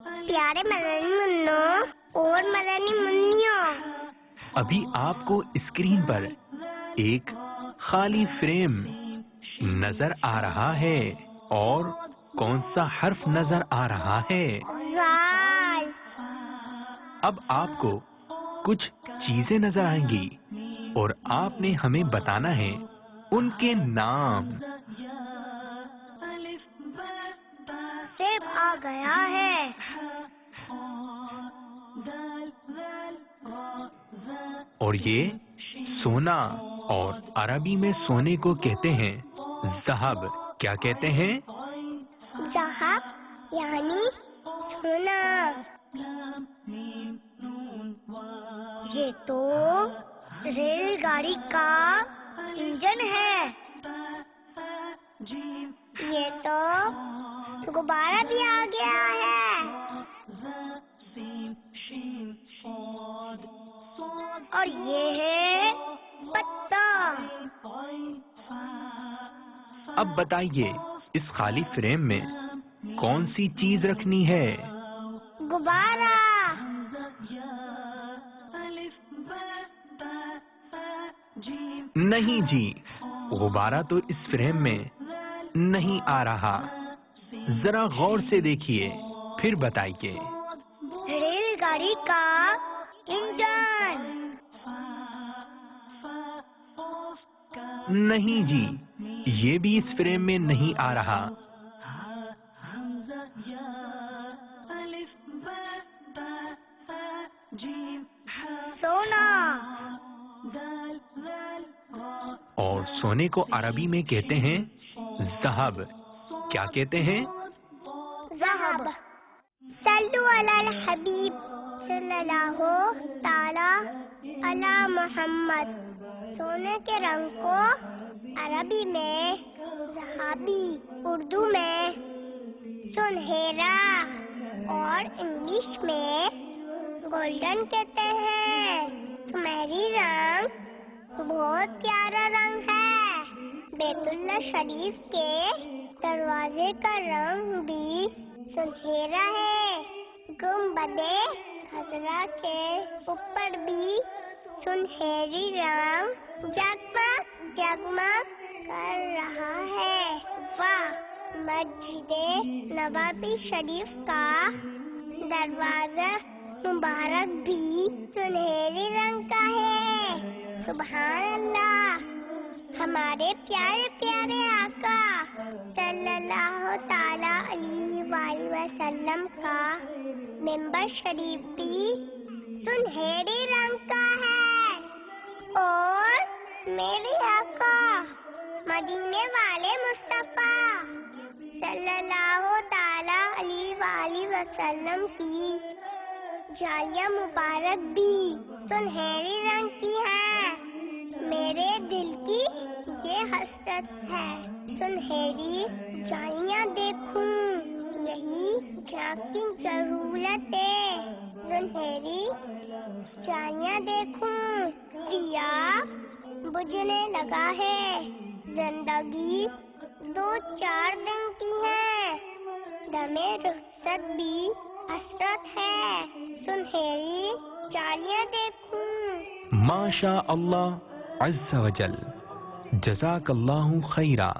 پیارے مدنی منوں اور مدنی منیوں، ابھی آپ کو اسکرین پر ایک خالی فریم نظر آ رہا ہے، اور کون سا حرف نظر آ رہا ہے؟ زال۔ اب آپ کو کچھ چیزیں نظر آئیں گی اور آپ نے ہمیں بتانا ہے ان کے نام۔ سیب آ گیا ہے۔ اور یہ سونا، اور عربی میں سونے کو کہتے ہیں ذہب۔ کیا کہتے ہیں؟ ذہب یعنی سونا۔ یہ تو ریل گاڑی کا انجن ہے۔ یہ تو غبارہ بھی آ گیا ہے، اور یہ ہے پتا۔ اب بتائیے اس خالی فریم میں کون سی چیز رکھنی ہے؟ غبارہ۔ نہیں جی، غبارہ تو اس فریم میں نہیں آ رہا۔ ذرا غور سے دیکھیے پھر بتائیے۔ ریل گاڑی کا انجن۔ نہیں جی، یہ بھی اس فریم میں نہیں آ رہا۔ سونا۔ اور سونے کو عربی میں کہتے ہیں ذہب۔ کیا کہتے ہیں؟ ذہب۔ صلو علی الحبیب صلی اللہ تعالی علی محمد۔ سونے کے رنگ کو عربی میں ذہبی، اردو میں سنہرا اور انگلش میں گولڈن کہتے ہیں۔ سنہری رنگ بہت پیارا رنگ ہے۔ بیت اللہ شریف کے دروازے کا رنگ بھی سنہرا ہے۔ گنبد خضرا کے اوپر بھی سنہری رنگ جگمگ جگمگ کر رہا ہے۔ واہ! مسجد نبوی شریف کا دروازہ مبارک بھی سنہری رنگ کا ہے۔ سبحان اللہ! ہمارے پیارے پیارے آقا صلی اللہ تعالی علیہ وآلہ وسلم کا ممبر شریف بھی سنہری رنگ کا ہے، اور میرے آقا مدینے والے مصطفیٰ صلی اللہ تعالی علیہ وآلہ وسلم کی جالیہ مبارک بھی سنہری رنگ کی ہے۔ میرے دل کی یہ حسرت ہے، سنہری جالیاں دیکھوں، یہی جان کی ضرورت ہے۔ سنہری جالیاں دیکھوں، دیا بجھنے لگا ہے۔ زندگی 2-4 دن کی ہے، دمِ رخصت بھی حسرت ہے۔ سنہری جالیاں دیکھوں۔ ماشاء اللہ عز و جل، جزاک اللہ خیرا۔